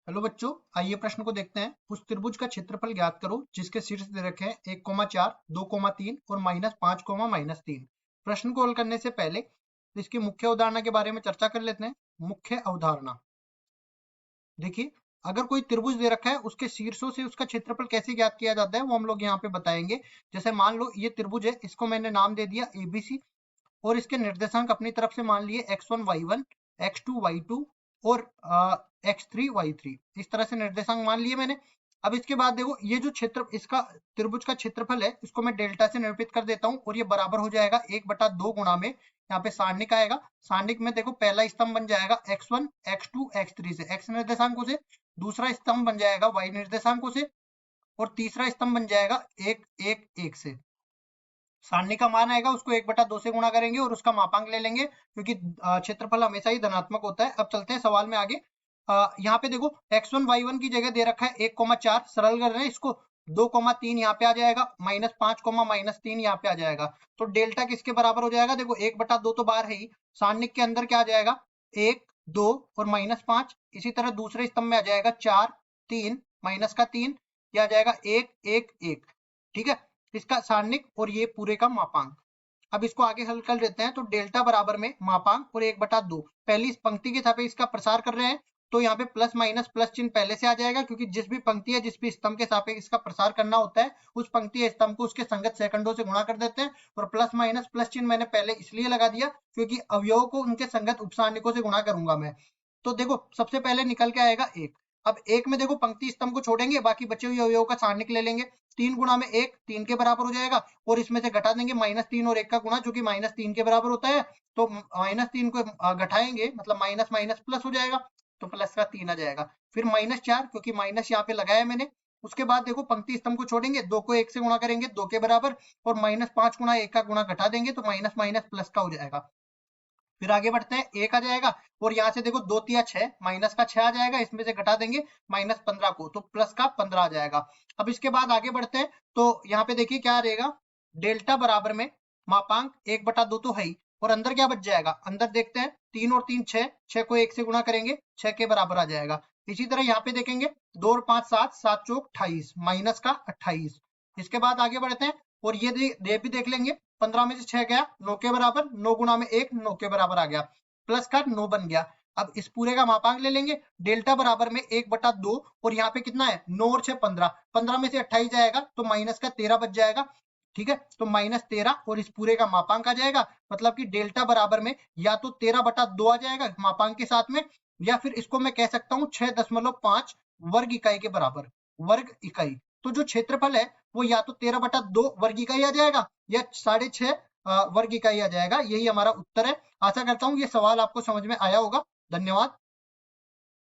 Hello बच्चों, आइए प्रश्न को देखते हैं। उस त्रिभुज का क्षेत्रफल ज्ञात करो जिसके शीर्ष दे रखे हैं 1,4, 2,3 और -5, -3। प्रश्न को हल करने से पहले इसकी मुख्य अवधारणा के बारे में चर्चा कर लेते हैं। मुख्य अवधारणा देखिए, अगर कोई त्रिभुज दे रखा है उसके शीर्षों से उसका क्षेत्रफल कैसे ज्ञात किया जाता है वो हम लोग यहाँ पे बताएंगे। जैसे मान लो ये त्रिभुज है, इसको मैंने नाम दे दिया ABC और इसके निर्देशांक अपनी तरफ से मान लिए x1 y1, x2 y2 और x3 y3। इस तरह से निर्देशांक मान लिए मैंने। अब इसके बाद देखो, ये जो क्षेत्र इसका त्रिभुज का क्षेत्रफल है इसको मैं डेल्टा से निरूपित कर देता हूँ और ये बराबर हो जाएगा 1/2 गुणा में यहाँ पे सारणिक आएगा। सारणिक में देखो, पहला स्तंभ बन जाएगा x1, x2, x3 से x निर्देशांकों से, दूसरा स्तंभ बन जाएगा y निर्देशांकों से और तीसरा स्तंभ बन जाएगा 1, 1, 1 से। सारणी का मान आएगा उसको 1/2 से गुणा करेंगे और उसका मापांक ले लेंगे, क्योंकि क्षेत्रफल हमेशा ही धनात्मक होता है। अब चलते हैं सवाल में आगे। यहाँ पे देखो, x1 y1 की जगह दे रखा है 1,4, सरल कर रहे हैं इसको, 2,3 यहाँ पे आ जाएगा, -5, -3 यहाँ पे आ जाएगा। तो डेल्टा किसके बराबर हो जाएगा? देखो 1/2 तो बाहर है ही, सारणिक के अंदर क्या आ जाएगा? 1, 2 और -5। इसी तरह दूसरे स्तंभ में आ जाएगा 4, 3, -3, ये आ जाएगा 1, 1, 1। ठीक है, इसका सारणिक और ये पूरे का मापांक। अब इसको आगे हल कर लेते हैं। तो डेल्टा बराबर में मापांक और 1/2, पहली इस पंक्ति के सापेक्ष इसका प्रसार कर रहे हैं तो यहाँ पे प्लस माइनस प्लस चिन्ह पहले से आ जाएगा, क्योंकि जिस भी पंक्ति है जिस भी स्तंभ के सापेक्ष इसका प्रसार करना होता है उस पंक्ति या स्तंभ को उसके संगत सेकंडों से गुणा कर देते हैं। और प्लस माइनस प्लस चिन्ह मैंने पहले इसलिए लगा दिया क्योंकि अवयव को उनके संगत उपसारणिकों से गुणा करूंगा मैं। तो देखो, सबसे पहले निकल के आएगा 1। अब 1 में देखो, पंक्ति स्तंभ को छोड़ेंगे, बाकी बचे हुए अवयव का सारणिक ले लेंगे। 3 गुणा में 1, 3 के बराबर हो जाएगा और इसमें से घटा देंगे -3 और 1 का गुणा जो कि -3 के बराबर होता है। तो -3 को घटाएंगे मतलब माइनस माइनस प्लस हो जाएगा, तो प्लस का 3 आ जाएगा। फिर -4, क्योंकि माइनस यहाँ पे लगाया मैंने। उसके बाद देखो, पंक्ति स्तंभ को छोड़ेंगे, 2 को 1 से गुणा करेंगे 2 के बराबर और -5 गुणा 1 का गुणा घटा देंगे तो माइनस माइनस प्लस का हो जाएगा। फिर आगे बढ़ते हैं, 1 आ जाएगा और यहाँ से देखो 2 तिया 6, माइनस का 6 आ जाएगा, इसमें से घटा देंगे -15 को तो प्लस का 15 आ जाएगा। अब इसके बाद आगे बढ़ते हैं तो यहाँ पे देखिए क्या रहेगा, डेल्टा बराबर में मापांक 1/2 तो है ही और अंदर क्या बच जाएगा? अंदर देखते हैं, 3 और 3 6, 6 को 1 से गुणा करेंगे 6 के बराबर आ जाएगा। इसी तरह यहाँ पे देखेंगे 2 और 5 7, 7 चौक 28, माइनस का 28। इसके बाद आगे बढ़ते हैं और ये भी देख लेंगे, 15 में से 6 गया 9 के बराबर, 9 गुणा में 1 9 के बराबर आ गया, प्लस का 9 बन गया। अब इस पूरे का मापांक ले लेंगे, डेल्टा बराबर में 1/2 और यहाँ पे कितना है 9 और 6 15, 15 में से 28 जाएगा तो माइनस का 13 बच जाएगा। ठीक है, तो -13 और इस पूरे का मापांक आ जाएगा, मतलब कि डेल्टा बराबर में या तो 13/2 आ जाएगा मापांक के साथ में, या फिर इसको मैं कह सकता हूँ 6.5 वर्ग इकाई के बराबर, वर्ग इकाई। तो जो क्षेत्रफल है वो या तो 13/2 वर्ग इकाई आ जाएगा या 6.5 वर्ग इकाई आ जाएगा। यही हमारा उत्तर है। आशा करता हूँ ये सवाल आपको समझ में आया होगा। धन्यवाद।